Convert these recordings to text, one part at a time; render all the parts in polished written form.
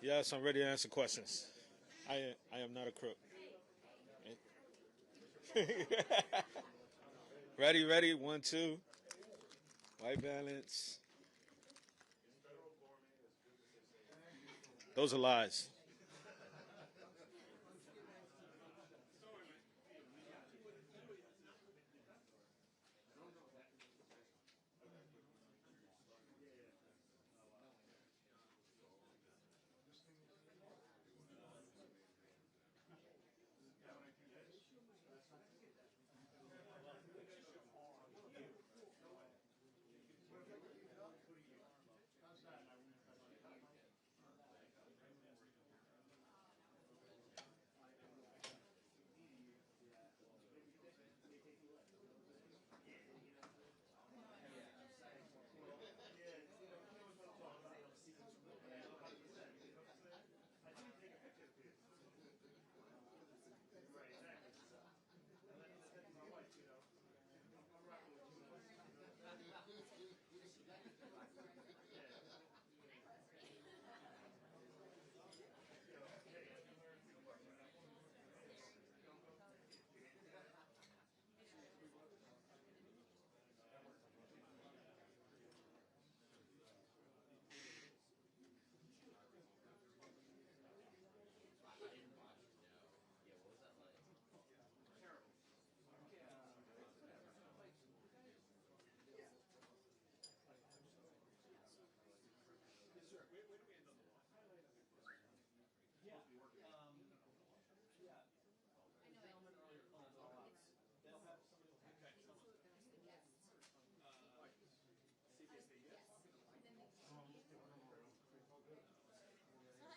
Yes, I'm ready to answer questions. I am not a crook. Ready, 1, 2. White balance. Those are lies.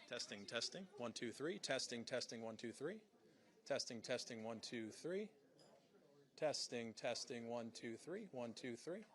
Testing. 1, 2, 3. Testing. 1, 2, 3. Testing. 1, 2, 3. Testing. 1, 2, 3. 1, 2, 3.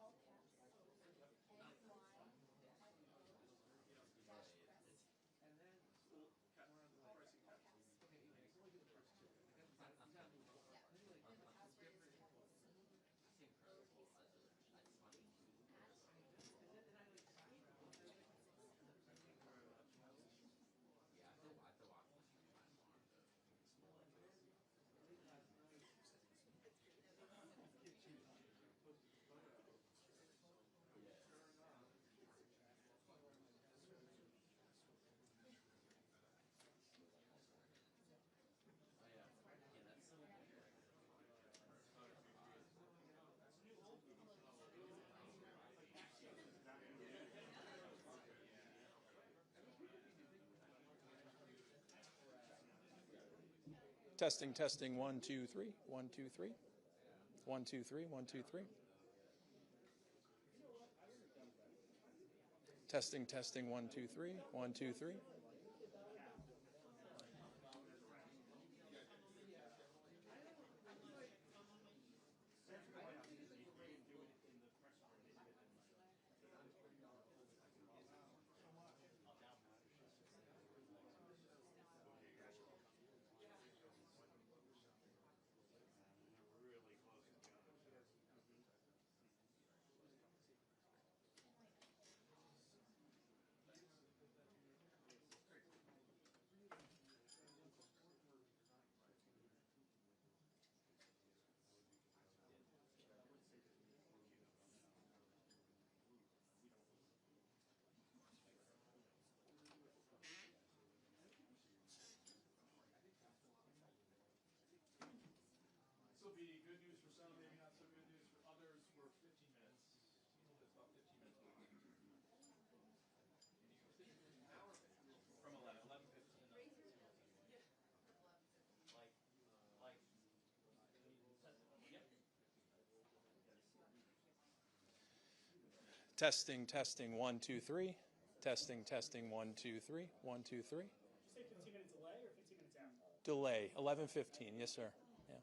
Testing. 1, 2, 3. 1, 2, 3. 1, 2, 3. 1, 2, 3. Testing. 1, 2, 3. 1, 2, 3. This will be good news for some, maybe not so good news for others. We're 15 minutes. It's about 15 minutes. From 11:15. Testing. 1, 2, 3. Testing. 1, 2, 3. 1, 2, 3. Did you say 15 minute delay or 15 minutes out? Delay. 11:15. Yes, sir. Yeah.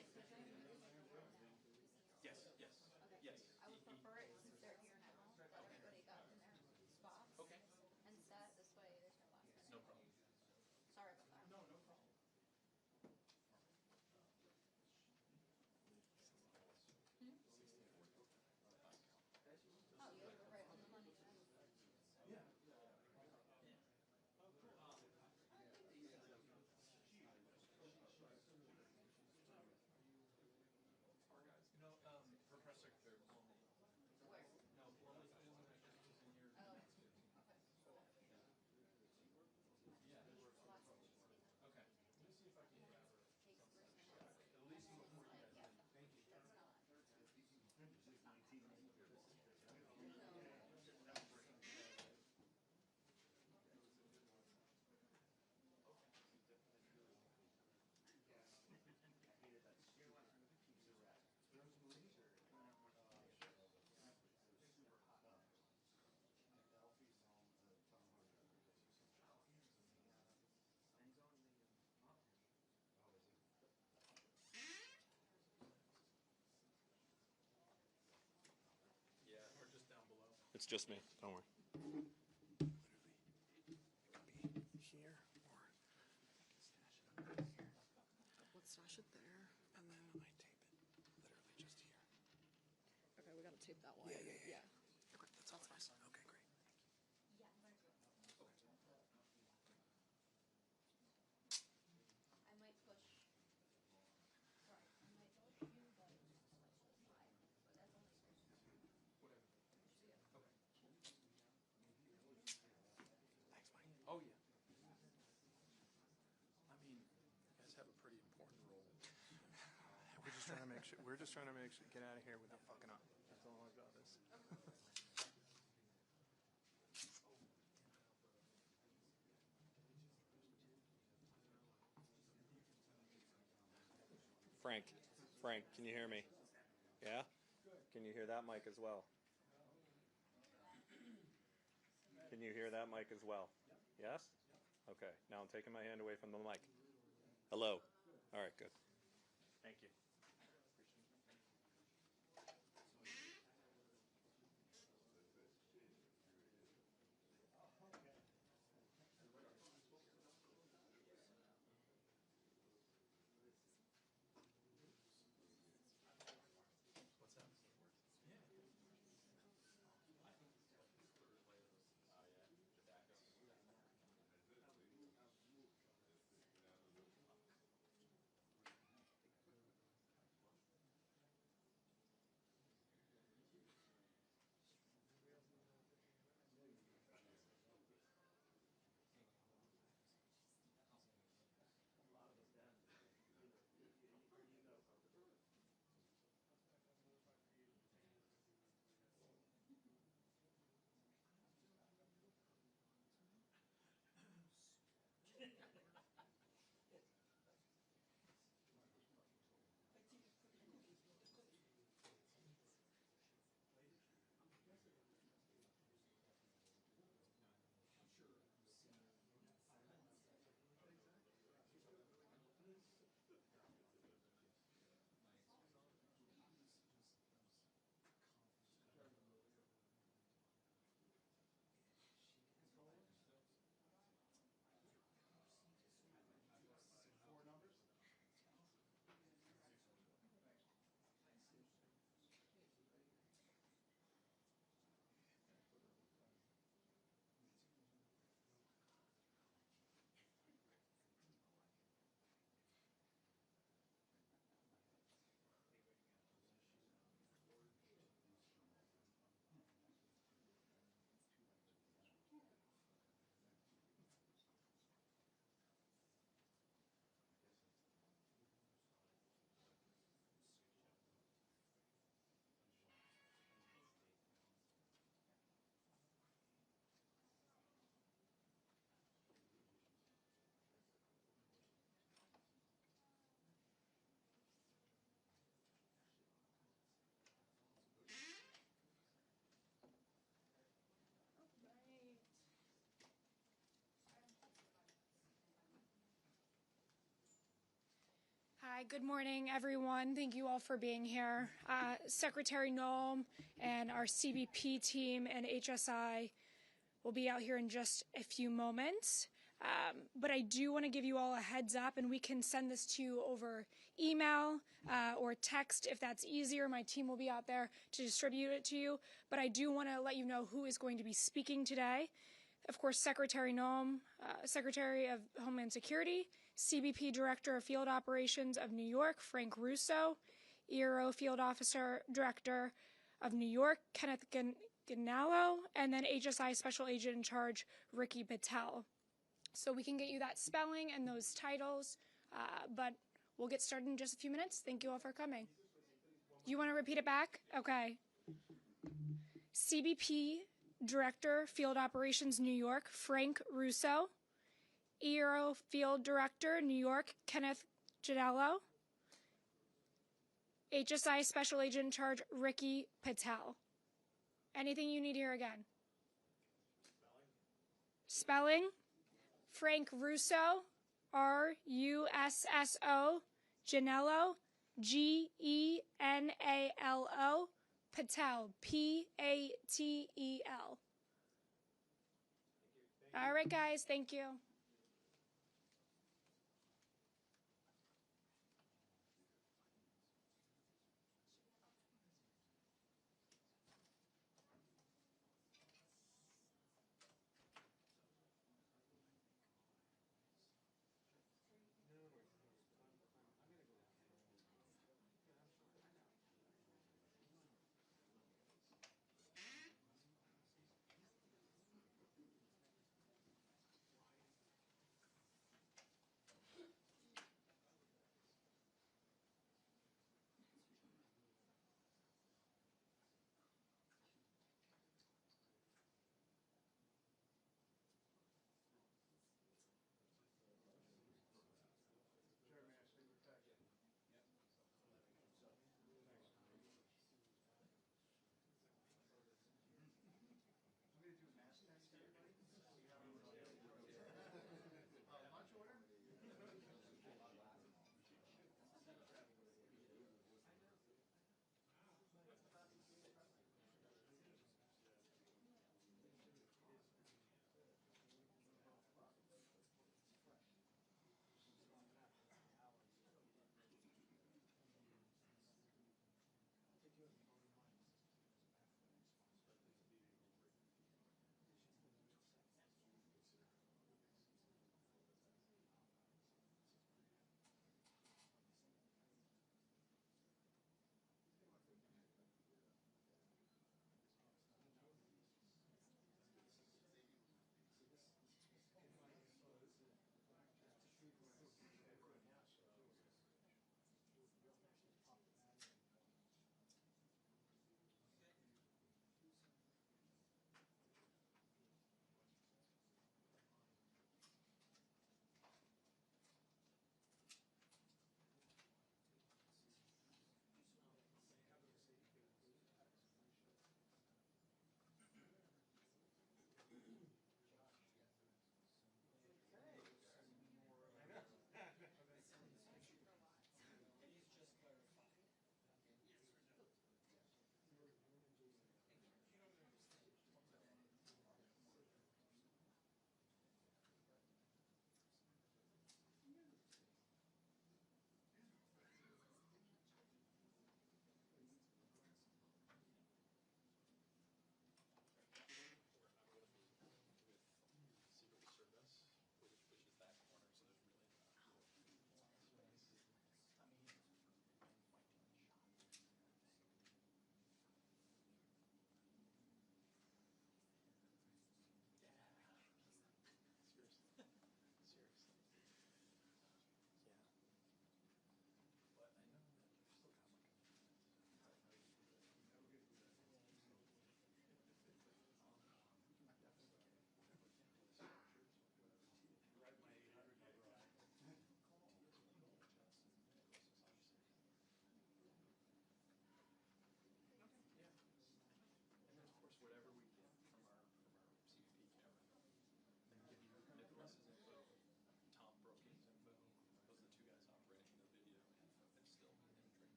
Yes, yes, yes. I would prefer it since they're here now, that everybody got in their spots. Okay. And set, this way there's no last minute. No problem. Sorry about that. No, no problem. Oh, you were right on the money. Yeah. You know, for press secretary, Plumley. Where? No, Plumley's the one that just was in here. Oh, okay. Yeah. Last one should be that. Okay. Let me see if I can grab her. Takes person. At least before you guys leave. Thank you. That's not. Yeah, or just down below. It's just me. Don't worry. Here, or stash it here. Let's stash it there, and then I tape it literally just here. Okay, we gotta tape that one. Yeah. Okay, that's fine. Okay, great. I might push. Sorry, I might push you, but just slightly high. But that's only space. Whatever. See ya. Okay. Thanks, Mike. Oh, yeah. I mean, you guys have a pretty important role. We're just trying to make sure. Get out of here without fucking up. That's all our job is. Frank, can you hear me? Yeah? Can you hear that mic as well? Can you hear that mic as well? Yes? Okay, now I'm taking my hand away from the mic. Hello? All right, good. Thank you. What's that? Hi, good morning, everyone. Thank you all for being here. Secretary Noem and our CBP team and HSI will be out here in just a few moments. But I do want to give you all a heads up, and we can send this to you over email or text if that's easier. My team will be out there to distribute it to you. But I do want to let you know who is going to be speaking today. Of course, Secretary Noem, Secretary of Homeland Security, CBP Director of Field Operations of New York, Frank Russo, ERO Field Officer Director of New York, Kenneth Ganallo, and then HSI Special Agent in Charge, Ricky Patel. So we can get you that spelling and those titles, but we'll get started in just a few minutes. Thank you all for coming. You want to repeat it back? Okay. CBP Director, Field Operations, New York, Frank Russo. ERO Field Director, New York, Kenneth Ganallo. HSI Special Agent in Charge, Ricky Patel. Anything you need here again? Spelling? Frank Russo, R-U-S-S-O, Ganallo, G-E-N-A-L-O, Patel, P-A-T-E-L. All right, guys, thank you.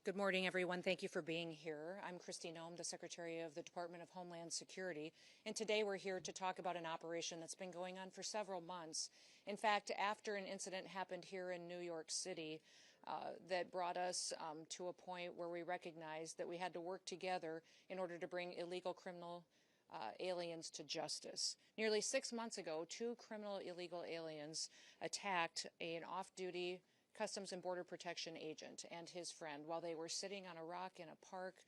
Good morning, everyone. Thank you for being here. I'm Kristi Noem, the Secretary of the Department of Homeland Security, and today we're here to talk about an operation that's been going on for several months. In fact, after an incident happened here in New York City that brought us to a point where we recognized that we had to work together in order to bring illegal criminal aliens to justice. Nearly 6 months ago, 2 criminal illegal aliens attacked an off-duty Customs and Border Protection agent and his friend while they were sitting on a rock in a park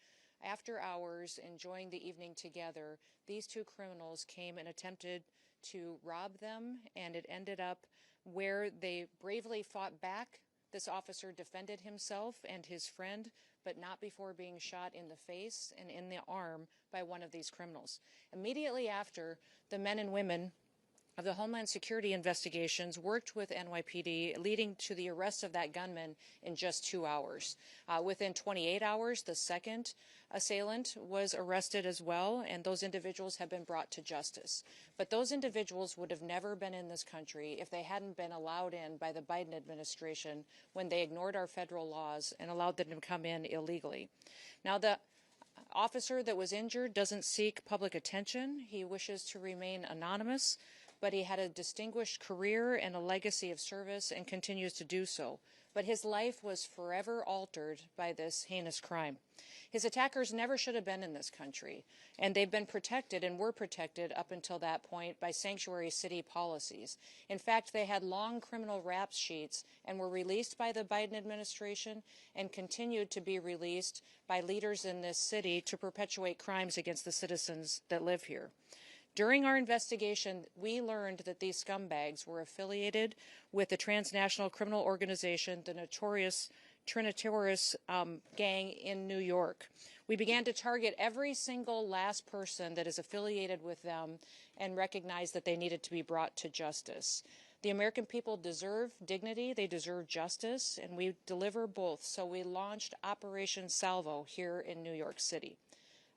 after hours enjoying the evening together. These 2 criminals came and attempted to rob them, and it ended up where they bravely fought back. This officer defended himself and his friend, but not before being shot in the face and in the arm by one of these criminals. Immediately after, the men and women of the Homeland Security investigations worked with NYPD, leading to the arrest of that gunman in just 2 hours. Within 28 hours, the second assailant was arrested as well, and those individuals have been brought to justice. But those individuals would have never been in this country if they hadn't been allowed in by the Biden administration when they ignored our federal laws and allowed them to come in illegally. Now, the officer that was injured doesn't seek public attention. He wishes to remain anonymous, but he had a distinguished career and a legacy of service and continues to do so. But his life was forever altered by this heinous crime. His attackers never should have been in this country, and they've been protected and were protected up until that point by sanctuary city policies. In fact, they had long criminal rap sheets and were released by the Biden administration and continued to be released by leaders in this city to perpetuate crimes against the citizens that live here. During our investigation, we learned that these scumbags were affiliated with the transnational criminal organization, the notorious Trinitaris gang in New York. We began to target every single last person that is affiliated with them and recognized that they needed to be brought to justice. The American people deserve dignity, they deserve justice, and we deliver both. So we launched Operation Salvo here in New York City.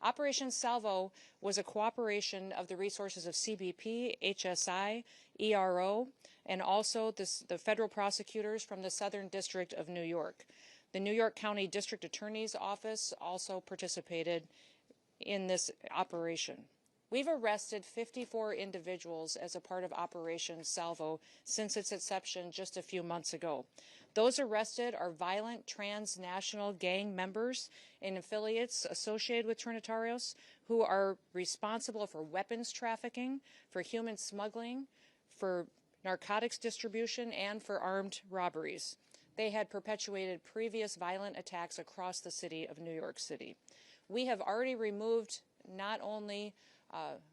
Operation Salvo was a cooperation of the resources of CBP, HSI, ERO, and also the federal prosecutors from the Southern District of New York. The New York County District Attorney's Office also participated in this operation. We've arrested 54 individuals as a part of Operation Salvo since its inception just a few months ago. Those arrested are violent transnational gang members and affiliates associated with Trinitarios who are responsible for weapons trafficking, for human smuggling, for narcotics distribution, and for armed robberies. They had perpetuated previous violent attacks across the city of New York City. We have already removed not only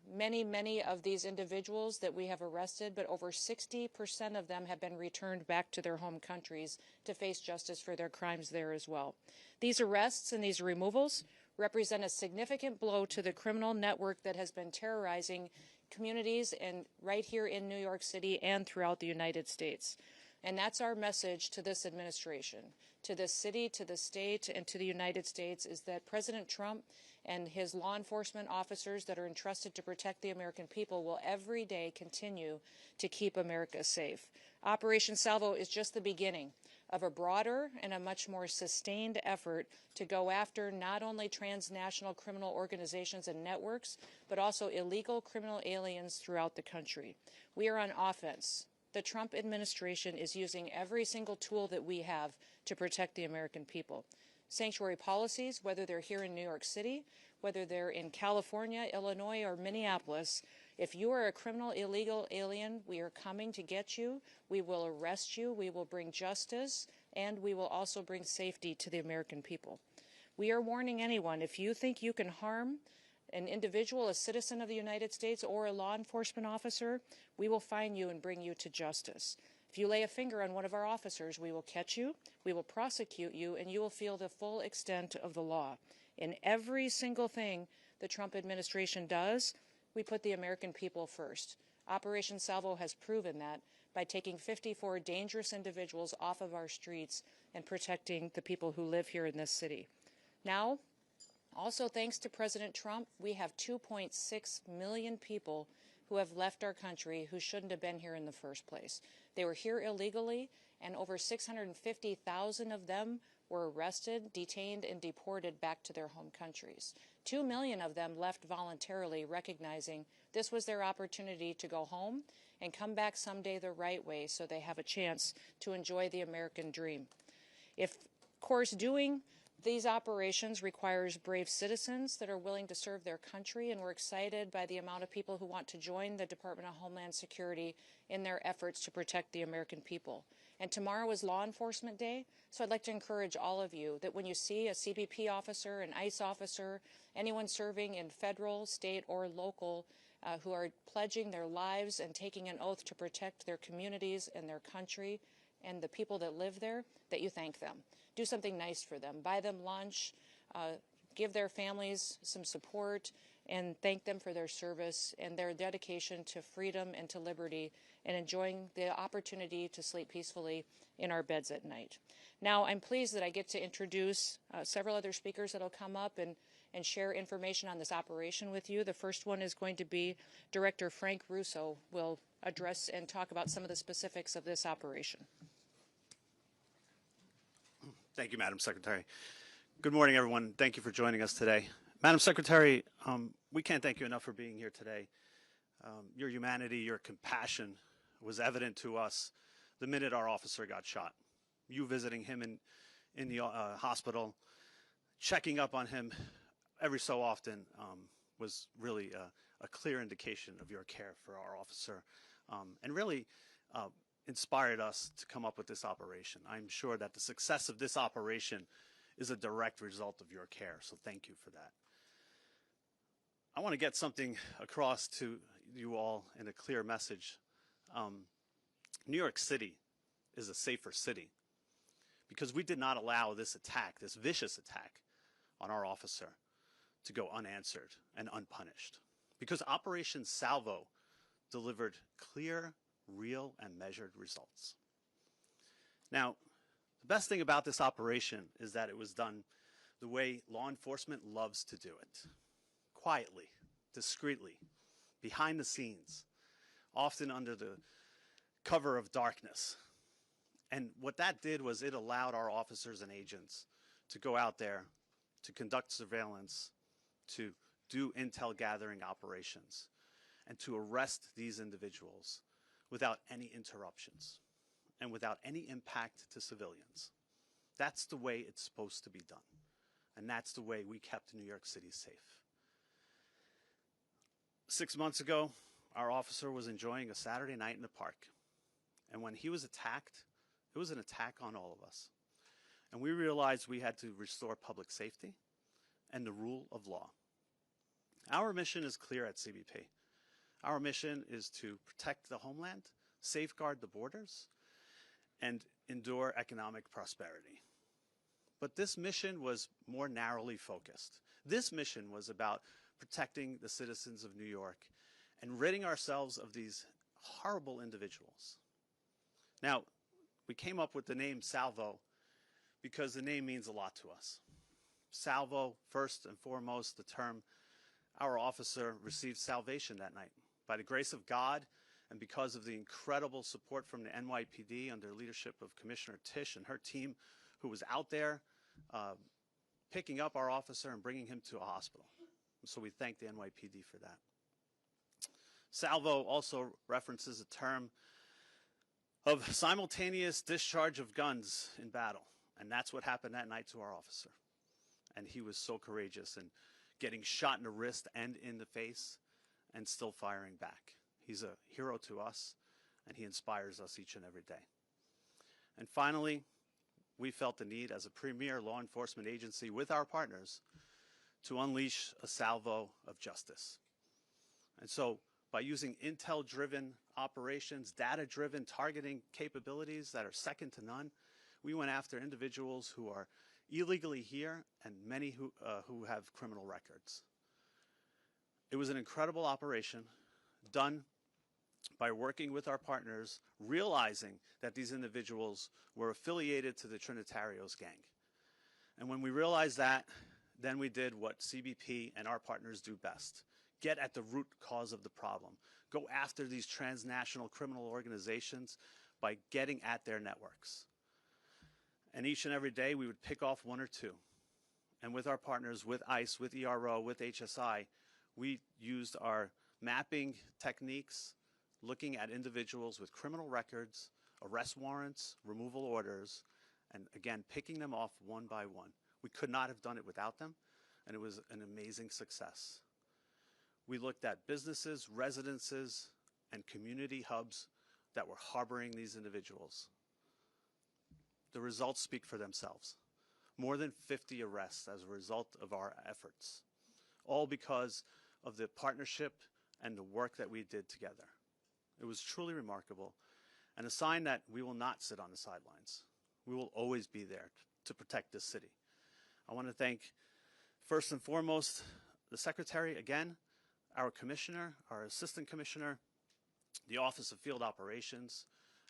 many of these individuals that we have arrested, but over 60% of them have been returned back to their home countries to face justice for their crimes there as well. These arrests and these removals represent a significant blow to the criminal network that has been terrorizing communities and right here in New York City and throughout the United States. And that's our message to this administration, to this city, to the state, and to the United States, is that President Trump and his law enforcement officers that are entrusted to protect the American people will every day continue to keep America safe. Operation Salvo is just the beginning of a broader and a much more sustained effort to go after not only transnational criminal organizations and networks, but also illegal criminal aliens throughout the country. We are on offense. The Trump administration is using every single tool that we have to protect the American people. Sanctuary policies, whether they're here in New York City, whether they're in California, Illinois, or Minneapolis, if you are a criminal illegal alien, we are coming to get you, we will arrest you, we will bring justice, and we will also bring safety to the American people. We are warning anyone, if you think you can harm an individual, a citizen of the United States, or a law enforcement officer, we will find you and bring you to justice. If you lay a finger on one of our officers, we will catch you, we will prosecute you, and you will feel the full extent of the law. In every single thing the Trump administration does, we put the American people first. Operation Salvo has proven that by taking 54 dangerous individuals off of our streets and protecting the people who live here in this city. Now, also thanks to President Trump, we have 2.6 million people who have left our country who shouldn't have been here in the first place. They were here illegally, and over 650,000 of them were arrested, detained, and deported back to their home countries. 2 million of them left voluntarily, recognizing this was their opportunity to go home and come back someday the right way so they have a chance to enjoy the American dream. Of course, doing these operations requires brave citizens that are willing to serve their country, and we're excited by the amount of people who want to join the Department of Homeland Security in their efforts to protect the American people. And tomorrow is Law Enforcement Day, so I'd like to encourage all of you that when you see a CBP officer, an ICE officer, anyone serving in federal, state, or local who are pledging their lives and taking an oath to protect their communities and their country and the people that live there, that you thank them. Do something nice for them. Buy them lunch, give their families some support, and thank them for their service and their dedication to freedom and to liberty and enjoying the opportunity to sleep peacefully in our beds at night. Now, I'm pleased that I get to introduce several other speakers that will come up and share information on this operation with you. The first one is going to be Director Frank Russo will address and talk about some of the specifics of this operation. Thank you, Madam Secretary. Good morning, everyone. Thank you for joining us today. Madam Secretary, we can't thank you enough for being here today. Your humanity, your compassion was evident to us the minute our officer got shot. You visiting him in the hospital, checking up on him every so often was really a clear indication of your care for our officer, and really inspired us to come up with this operation. I'm sure that the success of this operation is a direct result of your care, so thank you for that. I want to get something across to you all in a clear message. New York City is a safer city because we did not allow this attack, this vicious attack on our officer, to go unanswered and unpunished, because Operation Salvo delivered clear, real, and measured results. Now, the best thing about this operation is that it was done the way law enforcement loves to do it: quietly, discreetly, behind the scenes, often under the cover of darkness. And what that did was it allowed our officers and agents to go out there, to conduct surveillance, to do intel gathering operations, and to arrest these individuals without any interruptions and without any impact to civilians. That's the way it's supposed to be done. And that's the way we kept New York City safe. 6 months ago, our officer was enjoying a Saturday night in the park. And when he was attacked, it was an attack on all of us. And we realized we had to restore public safety and the rule of law. Our mission is clear at CBP. Our mission is to protect the homeland, safeguard the borders, and endure economic prosperity. But this mission was more narrowly focused. This mission was about protecting the citizens of New York and ridding ourselves of these horrible individuals. Now, we came up with the name Salvo because the name means a lot to us. Salvo, first and foremost, the term our officer received salvation that night. By the grace of God and because of the incredible support from the NYPD under leadership of Commissioner Tisch and her team, who was out there picking up our officer and bringing him to a hospital. So we thank the NYPD for that. Salvo also references a term of simultaneous discharge of guns in battle. And that's what happened that night to our officer. And he was so courageous in getting shot in the wrist and in the face and still firing back. He's a hero to us, and he inspires us each and every day. And finally, we felt the need as a premier law enforcement agency with our partners to unleash a salvo of justice. And so by using intel-driven operations, data-driven targeting capabilities that are second to none, we went after individuals who are illegally here and many who have criminal records. It was an incredible operation done by working with our partners, realizing that these individuals were affiliated to the Trinitarios gang. And when we realized that, then we did what CBP and our partners do best: get at the root cause of the problem. Go after these transnational criminal organizations by getting at their networks. And each and every day we would pick off one or two. And with our partners, with ICE, with ERO, with HSI, we used our mapping techniques, looking at individuals with criminal records, arrest warrants, removal orders, and again, picking them off one by one. We could not have done it without them, and it was an amazing success. We looked at businesses, residences, and community hubs that were harboring these individuals. The results speak for themselves. More than 50 arrests as a result of our efforts, all because of the partnership and the work that we did together. It was truly remarkable, and a sign that we will not sit on the sidelines. We will always be there to protect this city. I want to thank, first and foremost, the Secretary, again, our Commissioner, our Assistant Commissioner, the Office of Field Operations,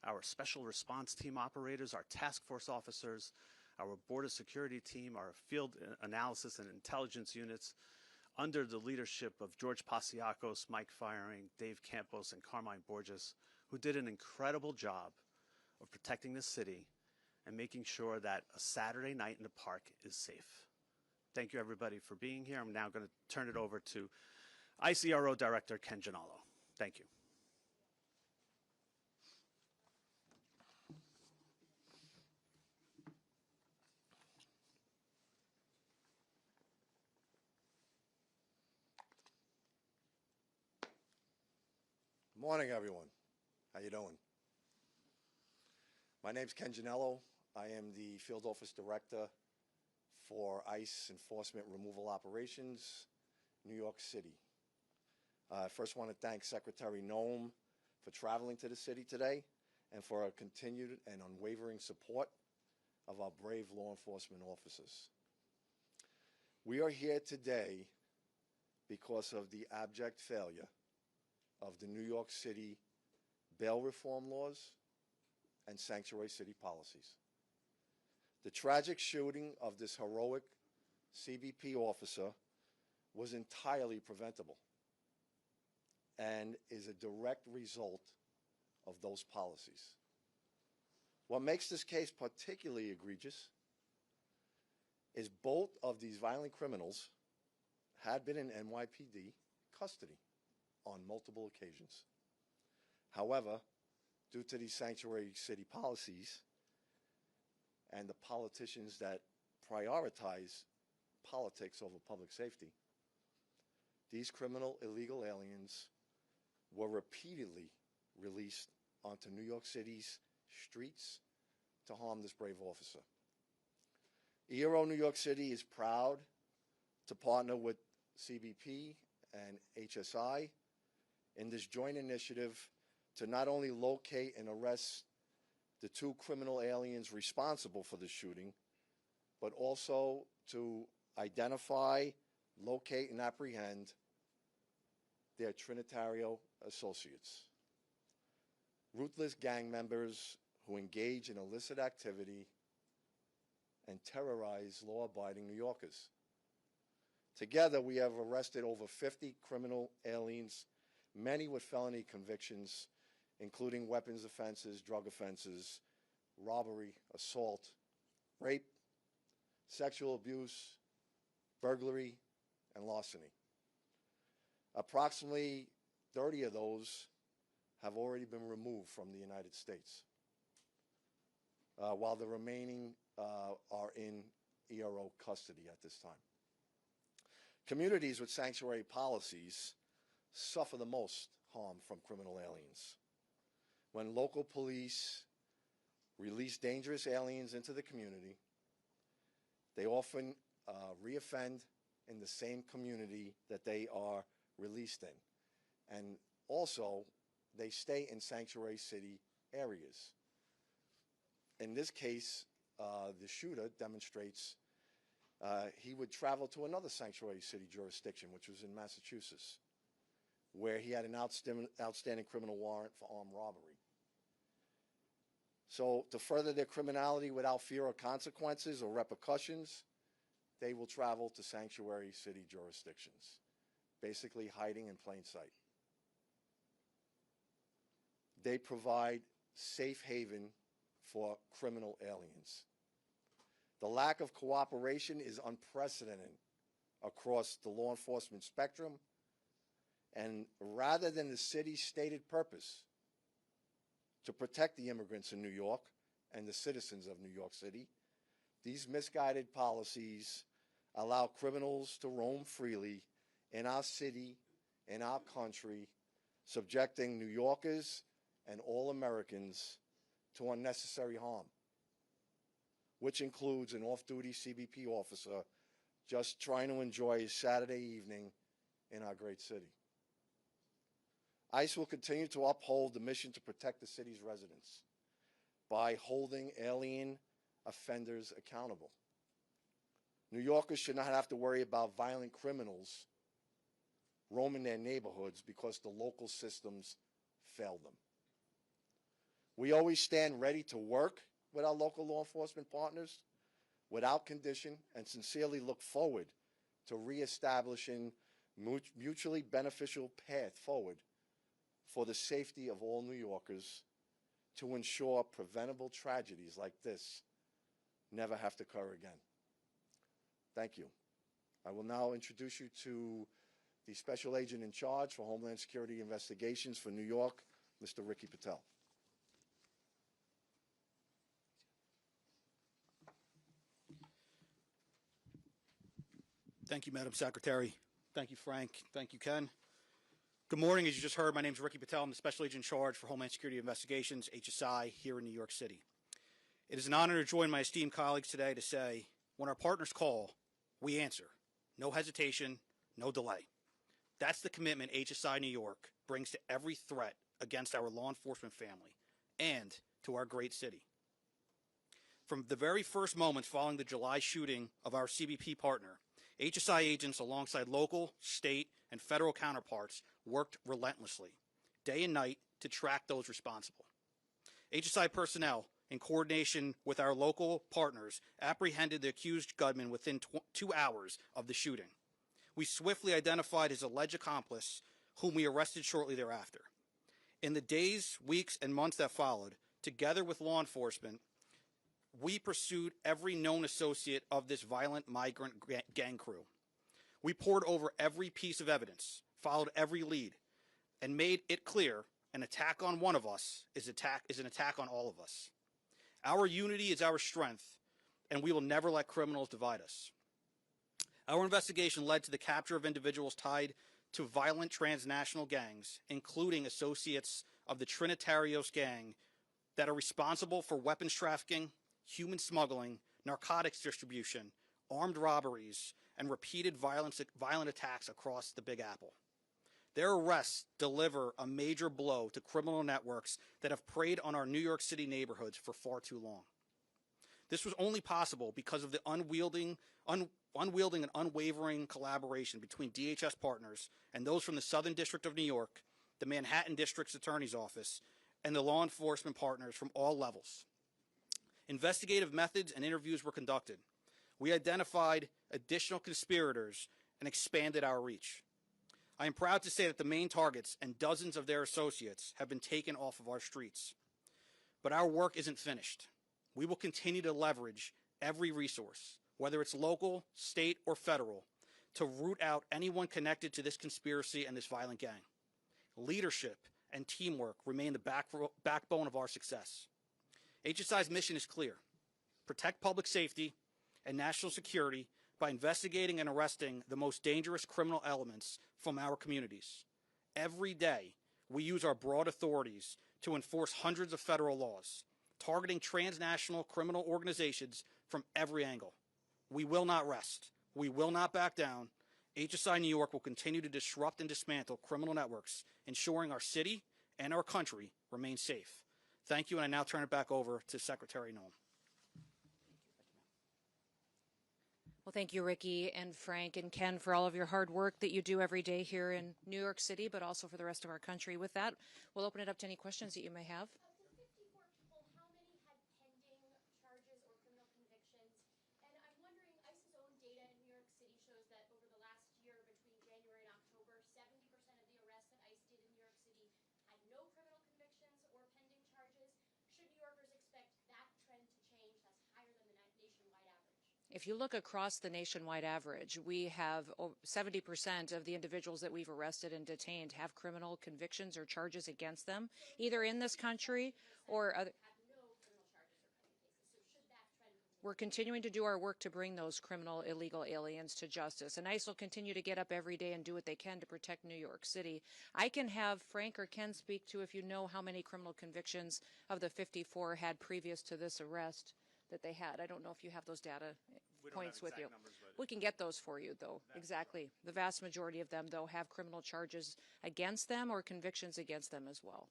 our Special Response Team operators, our task force officers, our Border Security Team, our Field Analysis and Intelligence units, under the leadership of George Pasiakos, Mike Firing, Dave Campos, and Carmine Borges, who did an incredible job of protecting the city and making sure that a Saturday night in the park is safe. Thank you, everybody, for being here. I'm now going to turn it over to ICRO Director Ken Gianallo. Thank you. Morning, everyone. How you doing? My name's Ken Gianallo. I am the Field Office Director for ICE Enforcement Removal Operations, New York City. I first want to thank Secretary Noem for traveling to the city today and for our continued and unwavering support of our brave law enforcement officers. We are here today because of the abject failure of the New York City bail reform laws and sanctuary city policies. The tragic shooting of this heroic CBP officer was entirely preventable and is a direct result of those policies. What makes this case particularly egregious is both of these violent criminals had been in NYPD custody on multiple occasions. However, due to these sanctuary city policies and the politicians that prioritize politics over public safety, these criminal illegal aliens were repeatedly released onto New York City's streets to harm this brave officer. ERO New York City is proud to partner with CBP and HSI in this joint initiative to not only locate and arrest the two criminal aliens responsible for the shooting, but also to identify, locate, and apprehend their Trinitario associates, ruthless gang members who engage in illicit activity and terrorize law-abiding New Yorkers. Together, we have arrested over 50 criminal aliens, many with felony convictions, including weapons offenses, drug offenses, robbery, assault, rape, sexual abuse, burglary, and larceny. Approximately 30 of those have already been removed from the United States, while the remaining are in ERO custody at this time. Communities with sanctuary policies suffer the most harm from criminal aliens. When local police release dangerous aliens into the community, they often reoffend in the same community that they are released in. And also, they stay in sanctuary city areas. In this case, the shooter demonstrates he would travel to another sanctuary city jurisdiction, which was in Massachusetts, where he had an outstanding criminal warrant for armed robbery. So to further their criminality without fear of consequences or repercussions, they will travel to sanctuary city jurisdictions, basically hiding in plain sight. They provide safe haven for criminal aliens. The lack of cooperation is unprecedented across the law enforcement spectrum, and rather than the city's stated purpose to protect the immigrants in New York and the citizens of New York City, these misguided policies allow criminals to roam freely in our city, in our country, subjecting New Yorkers and all Americans to unnecessary harm, which includes an off-duty CBP officer just trying to enjoy his Saturday evening in our great city. ICE will continue to uphold the mission to protect the city's residents by holding alien offenders accountable. New Yorkers should not have to worry about violent criminals roaming their neighborhoods because the local systems failed them. We always stand ready to work with our local law enforcement partners without condition and sincerely look forward to reestablishing mutually beneficial path forward for the safety of all New Yorkers to ensure preventable tragedies like this never have to occur again. Thank you. I will now introduce you to the Special Agent in Charge for Homeland Security Investigations for New York, Mr. Ricky Patel. Thank you, Madam Secretary. Thank you, Frank. Thank you, Ken. Good morning. As you just heard, my name is Ricky Patel. I'm the Special Agent in Charge for Homeland Security Investigations, HSI, here in New York City. It is an honor to join my esteemed colleagues today to say, when our partners call, we answer. No hesitation, no delay. That's the commitment HSI New York brings to every threat against our law enforcement family and to our great city. From the very first moments following the July shooting of our CBP partner, HSI agents alongside local, state, and federal counterparts worked relentlessly, day and night, to track those responsible. HSI personnel, in coordination with our local partners, apprehended the accused gunman within 2 hours of the shooting. We swiftly identified his alleged accomplice, whom we arrested shortly thereafter. In the days, weeks, and months that followed, together with law enforcement, we pursued every known associate of this violent migrant gang crew. We pored over every piece of evidence, followed every lead, and made it clear an attack on one of us is an attack on all of us. Our unity is our strength, and we will never let criminals divide us. Our investigation led to the capture of individuals tied to violent transnational gangs, including associates of the Trinitarios gang that are responsible for weapons trafficking, human smuggling, narcotics distribution, armed robberies, and repeated violent attacks across the Big Apple. Their arrests deliver a major blow to criminal networks that have preyed on our New York City neighborhoods for far too long. This was only possible because of the unwielding and unwavering collaboration between DHS partners and those from the Southern District of New York, the Manhattan District's Attorney's Office, and the law enforcement partners from all levels. Investigative methods and interviews were conducted. We identified additional conspirators and expanded our reach. I am proud to say that the main targets and dozens of their associates have been taken off of our streets. But our work isn't finished. We will continue to leverage every resource, whether it's local, state, or federal, to root out anyone connected to this conspiracy and this violent gang. Leadership and teamwork remain the backbone of our success. HSI's mission is clear: protect public safety and national security by investigating and arresting the most dangerous criminal elements from our communities. Every day, we use our broad authorities to enforce hundreds of federal laws, targeting transnational criminal organizations from every angle. We will not rest. We will not back down. HSI New York will continue to disrupt and dismantle criminal networks, ensuring our city and our country remain safe. Thank you, and I now turn it back over to Secretary Noem. Well, thank you, Ricky and Frank and Ken, for all of your hard work that you do every day here in New York City, but also for the rest of our country. With that, we'll open it up to any questions that you may have. Of the 54 people, how many had pending charges or criminal convictions? And I'm wondering, ICE's own data in New York City shows that over the last year, between January and October, 70% of the arrests that ICE did in New York City had no criminal convictions or pending charges. Should New Yorkers expect that trend to change? That's higher than the nationwide average. If you look across the nationwide average, we have 70% of the individuals that we've arrested and detained have criminal convictions or charges against them, either in this country or other. We're continuing to do our work to bring those criminal illegal aliens to justice. And ICE will continue to get up every day and do what they can to protect New York City. I can have Frank or Ken speak to if you know how many criminal convictions of the 54 had previous to this arrest that they had. I don't know if you have those data points with you. We can get those for you, though. Exactly. The vast majority of them, though, have criminal charges against them or convictions against them as well.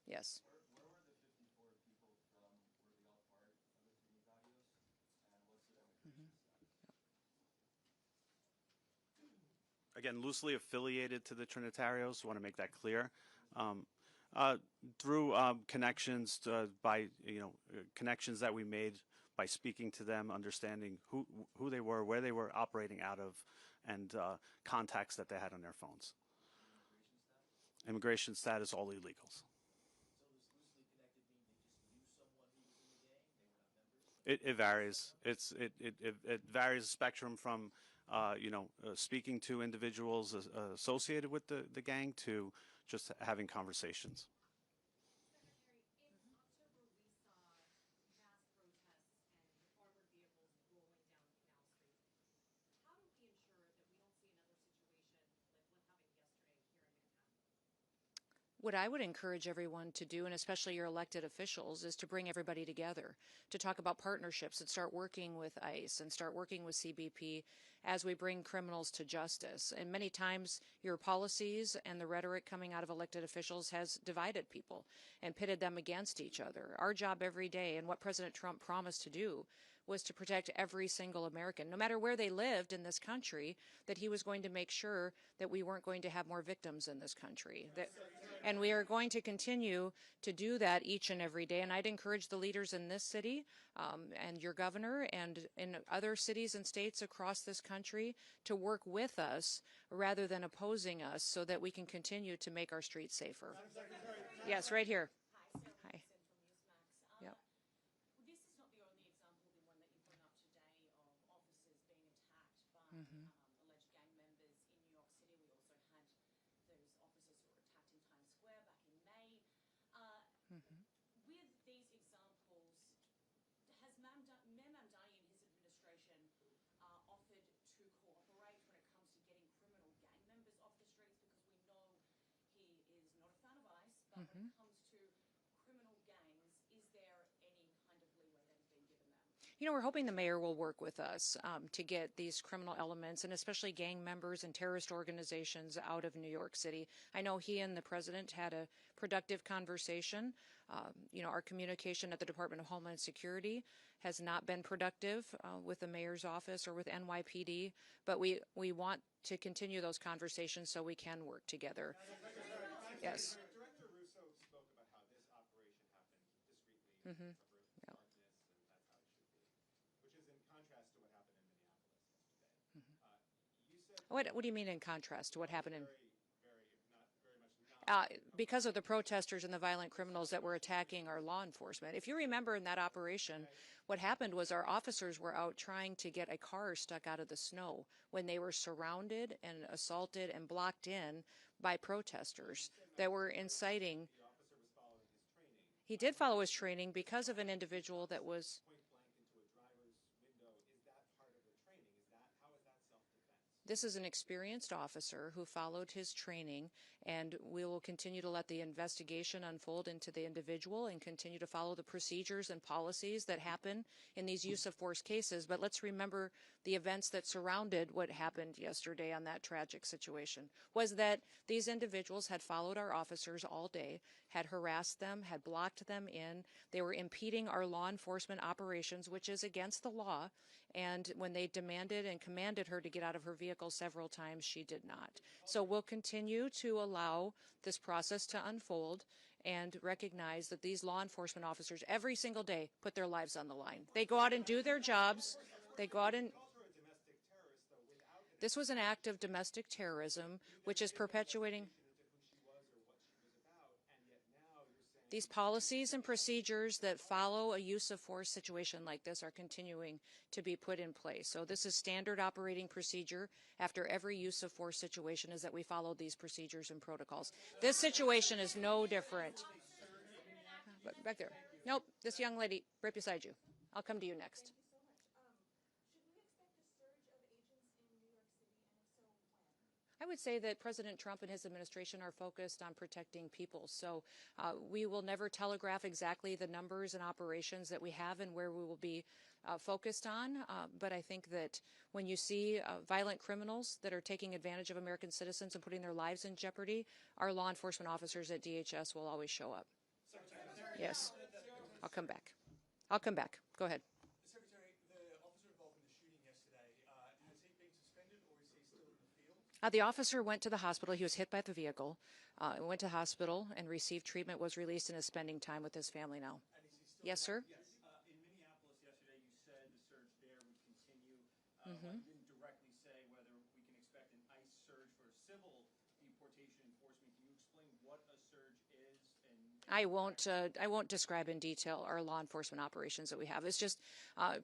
Yes. Where were the 54 people from? Were they all part of the Trinitarios? And what's their immigration status? Again, loosely affiliated to the Trinitarios. Want to make that clear. Through connections connections that we made by speaking to them, understanding who they were, where they were operating out of, and contacts that they had on their phones. Immigration status, all illegals. It varies. It varies a spectrum from speaking to individuals associated with the gang to just having conversations. What I would encourage everyone to do, and especially your elected officials, is to bring everybody together to talk about partnerships and start working with ICE and start working with CBP as we bring criminals to justice. And many times your policies and the rhetoric coming out of elected officials has divided people and pitted them against each other. Our job every day, and what President Trump promised to do, was to protect every single American, no matter where they lived in this country, that he was going to make sure that we weren't going to have more victims in this country. And we are going to continue to do that each and every day. And I'd encourage the leaders in this city and your governor and in other cities and states across this country to work with us rather than opposing us so that we can continue to make our streets safer. Yes, right here. Hi. Yep. This is not the only example, the one that you bring up today, of officers being attacked by alleged gang members in New York City. We also had those officers who were attacked in Times Square back in May. With these examples, has Mayor Mamdani and his administration offered to cooperate when it comes to getting criminal gang members off the streets? Because we know he is not a fan of ICE, but when it comes to criminal gangs, is there any kind of leeway that has been given them? You know, we're hoping the mayor will work with us to get these criminal elements and especially gang members and terrorist organizations out of New York City. I know he and the president had a productive conversation. Our communication at the Department of Homeland Security has not been productive with the mayor's office or with NYPD, but we want to continue those conversations so we can work together. Yes. Director Russo spoke about how this operation happened discreetly in darkness, and that's how it should be, which is in contrast to what happened in Minneapolis yesterday. You said What do you mean in contrast to what happened in? very much not. Because of the protesters and the violent criminals that were attacking our law enforcement. If you remember in that operation, what happened was our officers were out trying to get a car stuck out of the snow when they were surrounded and assaulted and blocked in by protesters that were inciting. The officer was following his training. He did follow his training because of an individual that was. Point blank into a driver's window. Is that part of the training? How is that self-defense? This is an experienced officer who followed his training, and we will continue to let the investigation unfold into the individual and continue to follow the procedures and policies that happen in these use of force cases. But let's remember the events that surrounded what happened yesterday on that tragic situation was that these individuals had followed our officers all day, had harassed them, had blocked them in. They were impeding our law enforcement operations, which is against the law. And when they demanded and commanded her to get out of her vehicle several times, she did not. So we'll continue to allow this process to unfold and recognize that these law enforcement officers every single day put their lives on the line. They go out and do their jobs. They go out and. This was an act of domestic terrorism, which is perpetuating. Into who she was or what she was about, and yet now you're saying These policies and procedures that follow a use of force situation like this are continuing to be put in place. So this is standard operating procedure after every use of force situation, is that we follow these procedures and protocols. This situation is no different. Back there. Nope, this young lady right beside you. I'll come to you next. I would say that President Trump and his administration are focused on protecting people. So we will never telegraph exactly the numbers and operations that we have and where we will be focused on. But I think that when you see violent criminals that are taking advantage of American citizens and putting their lives in jeopardy, our law enforcement officers at DHS will always show up. Yes. I'll come back. I'll come back. Go ahead. Secretary, the officer involved in the shooting yesterday, has he been suspended or is he still in the field? The officer went to the hospital. He was hit by the vehicle, went to hospital and received treatment, was released and is spending time with his family now. And is he still Yes, sir? Yes. In Minneapolis yesterday, you said the surge there would continue. You didn't directly say whether we can expect an ICE surge for civil deportation enforcement. Can you explain what a surge is? I won't describe in detail our law enforcement operations that we have. It's just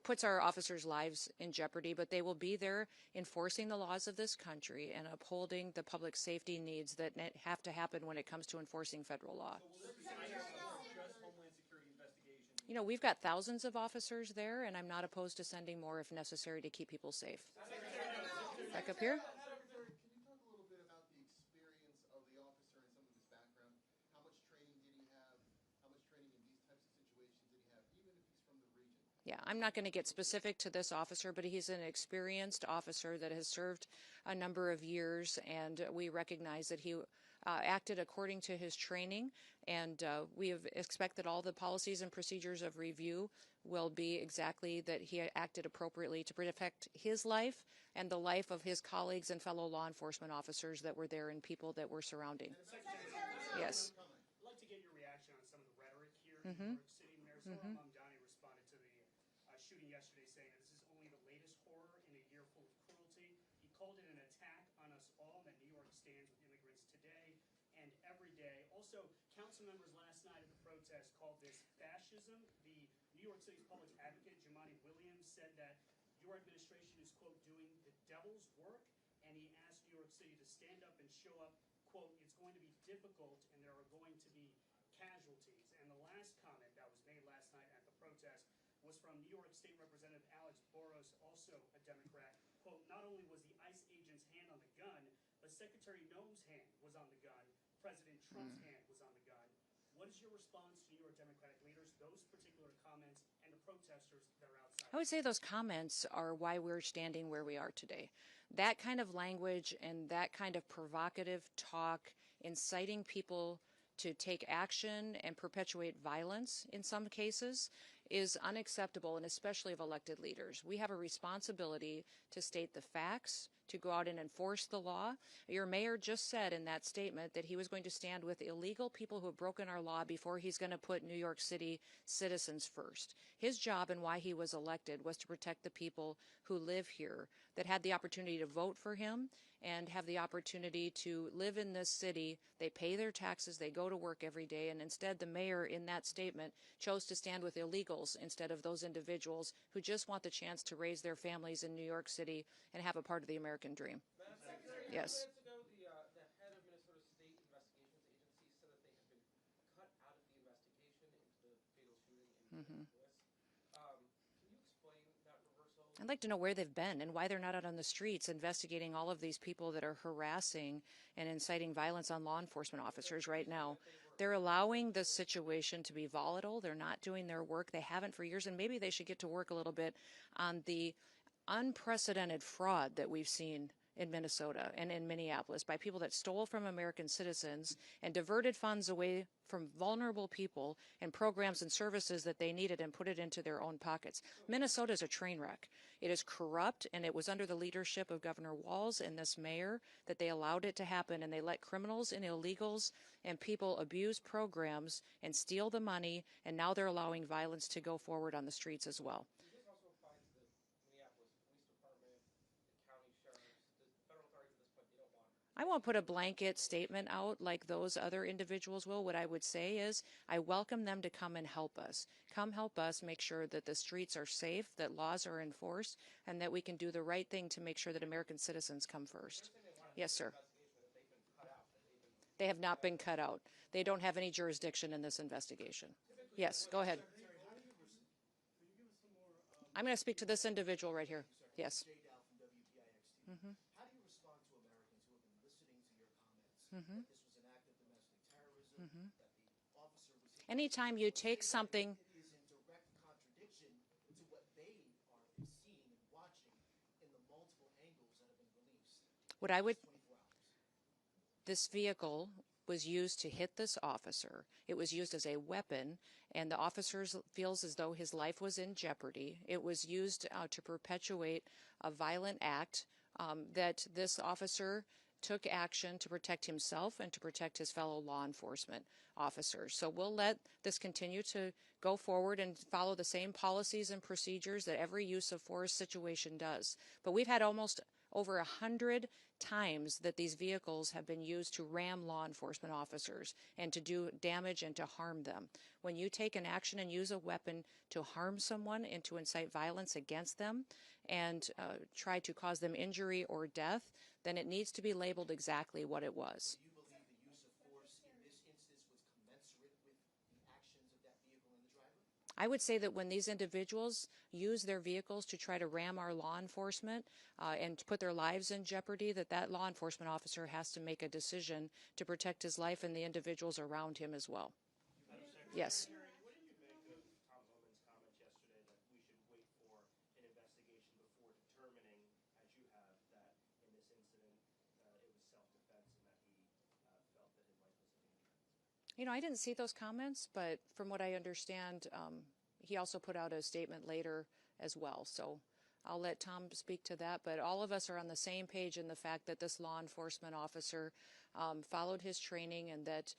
puts our officers' lives in jeopardy, but they will be there enforcing the laws of this country and upholding the public safety needs that have to happen when it comes to enforcing federal law. So will this be just Homeland Security investigations? You know, we've got thousands of officers there, and I'm not opposed to sending more if necessary to keep people safe. Back up here. Secretary, can you talk a little bit about the experience of the officer and some of his background? How much training did he have? How much training in these types of situations did he have, even if he's from the region? Yeah, I'm not going to get specific to this officer, but he's an experienced officer that has served a number of years, and we recognize that he acted according to his training, and we expect that all the policies and procedures of review will be exactly that he acted appropriately to protect his life and the life of his colleagues and fellow law enforcement officers that were there and people that were surrounding. Yes. I'd like to get your reaction on some of the rhetoric here in New York City. Mayor Zohar Mamdani responded to the shooting yesterday saying that this is only the latest horror in a year full of cruelty. He called it an attack on us all, that New York stands with immigrants today and every day. Also, council members last night at the protest called this fascism. The New York City's public advocate, Jumaane Williams, said that your administration is, quote, doing the devil's work, and he asked New York City to stand up and show up, quote, it's going to be difficult and there are going to be casualties. And the last comment that was made last night at the protest was from New York State Representative Alex Boros, also a Democrat. Quote, not only was the ICE agent's hand on the gun, but Secretary Noem's hand was on the gun. President Trump's hand was on the gun. What is your response to New York Democratic leaders, those particular comments, and the protesters that are outside? I would say those comments are why we're standing where we are today. That kind of language and that kind of provocative talk, inciting people to take action and perpetuate violence in some cases, is unacceptable, and especially of elected leaders. We have a responsibility to state the facts, to go out and enforce the law. Your mayor just said in that statement that he was going to stand with illegal people who have broken our law before he's going to put New York City citizens first. His job and why he was elected was to protect the people who live here, that had the opportunity to vote for him and have the opportunity to live in this city. They pay their taxes, they go to work every day, and instead the mayor in that statement chose to stand with illegals instead of those individuals who just want the chance to raise their families in New York City and have a part of the American dream. Yes. The head of Minnesota State Investigations Agency said that they had been cut out of the investigation into the fatal shooting in Minneapolis. Can you explain that reversal? I'd like to know where they've been and why they're not out on the streets investigating all of these people that are harassing and inciting violence on law enforcement officers right now. They're allowing the situation to be volatile. They're not doing their work. They haven't for years, and maybe they should get to work a little bit on the unprecedented fraud that we've seen in Minnesota and in Minneapolis by people that stole from American citizens and diverted funds away from vulnerable people and programs and services that they needed and put it into their own pockets. Minnesota is a train wreck. It is corrupt, and it was under the leadership of Governor Walz and this mayor that they allowed it to happen, and they let criminals and illegals and people abuse programs and steal the money, and now they're allowing violence to go forward on the streets as well. I won't put a blanket statement out like those other individuals will. What I would say is I welcome them to come and help us. Come help us make sure that the streets are safe, that laws are enforced, and that we can do the right thing to make sure that American citizens come first. Yes, sir. They have not been cut out. They don't have any jurisdiction in this investigation. Yes, go ahead. I'm going to speak to this individual right here. Yes. Mm-hmm. How do you respond to Americans who have been listening to your comments Mm-hmm. that this was an act of domestic terrorism, Mm-hmm. that the officer was... Anytime you take something... It is in direct contradiction to what they are seeing and watching in the multiple angles that have been released. What I would... 24 hours. This vehicle was used to hit this officer. It was used as a weapon, and the officer feels as though his life was in jeopardy. It was used to perpetuate a violent act that this officer took action to protect himself and to protect his fellow law enforcement officers. So we'll let this continue to go forward and follow the same policies and procedures that every use of force situation does. But we've had almost over 100 times that these vehicles have been used to ram law enforcement officers and to do damage and to harm them. When you take an action and use a weapon to harm someone and to incite violence against them and try to cause them injury or death, then it needs to be labeled exactly what it was. Do you believe the use of force in this instance was commensurate with the actions of that vehicle and the driver? I would say that when these individuals use their vehicles to try to ram our law enforcement and to put their lives in jeopardy, that law enforcement officer has to make a decision to protect his life and the individuals around him as well. Yes. What did you make of Tom Homan's comments yesterday that we should wait for an investigation before determining, as you have, that in this incident it was self-defense and that he felt that his life was in danger? You know, I didn't see those comments, but from what I understand, he also put out a statement later as well. So I'll let Tom speak to that. But all of us are on the same page in the fact that this law enforcement officer followed his training and that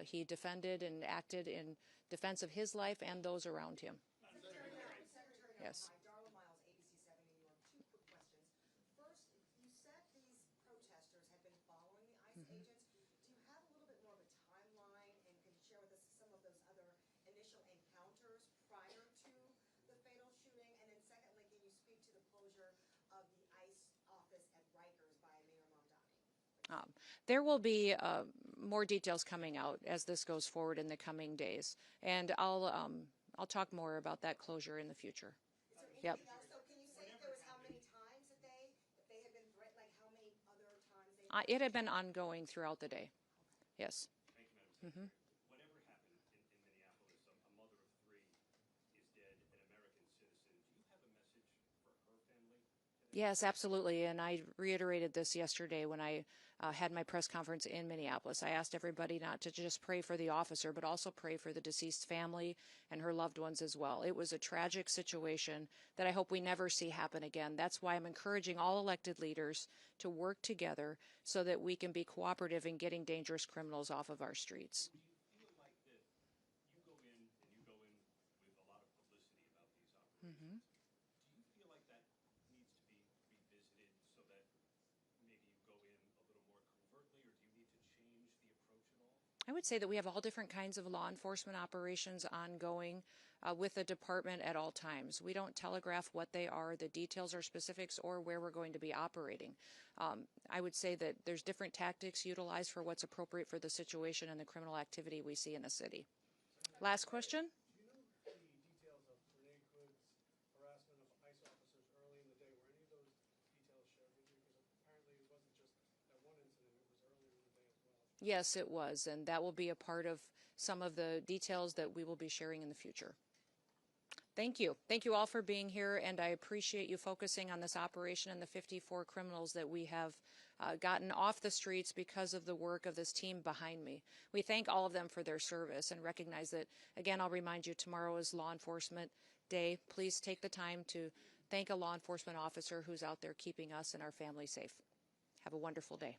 he defended and acted in defense of his life and those around him. Yes. Darla Miles, ABC 7 New York. Two quick questions. First, you said these protesters had been following the ICE agents. Do you have a little bit more of a timeline, and can you share with us some of those other initial encounters prior to the fatal shooting? And then secondly, can you speak to the closure of the ICE office at Rikers by Mayor Mamdani? There will be more details coming out as this goes forward in the coming days, and I'll talk more about that closure in the future. Yep. So can you say if there was how many times that they had been threatened, like how many other times they... It had been ongoing throughout the day. Yes. Thank you, Madam Secretary. Whatever happened in Minneapolis, a mother of 3 is dead, an American citizen. Do you have a message for her family? Yes, absolutely. And I reiterated this yesterday when I had my press conference in Minneapolis. I asked everybody not to just pray for the officer, but also pray for the deceased family and her loved ones as well. It was a tragic situation that I hope we never see happen again. That's why I'm encouraging all elected leaders to work together so that we can be cooperative in getting dangerous criminals off of our streets. Do you feel like that you go in with a lot of publicity about these operations? Do you feel like that needs to be revisited so that maybe you go in a little more covertly, or do you need to change the approach at all? I would say that we have all different kinds of law enforcement operations ongoing with the department at all times. We don't telegraph what they are, the details or specifics, or where we're going to be operating. I would say that there's different tactics utilized for what's appropriate for the situation and the criminal activity we see in the city. Last question? Do you know the details of Renee Hood's harassment of ICE officers early in the day? Were any of those details shared with you? Because apparently it wasn't just that one incident, it was earlier in the day as well. Yes, it was, and that will be a part of some of the details that we will be sharing in the future. Thank you. Thank you all for being here, and I appreciate you focusing on this operation and the 54 criminals that we have gotten off the streets because of the work of this team behind me. We thank all of them for their service and recognize that, again, I'll remind you, tomorrow is Law Enforcement Day. Please take the time to thank a law enforcement officer who's out there keeping us and our family safe. Have a wonderful day.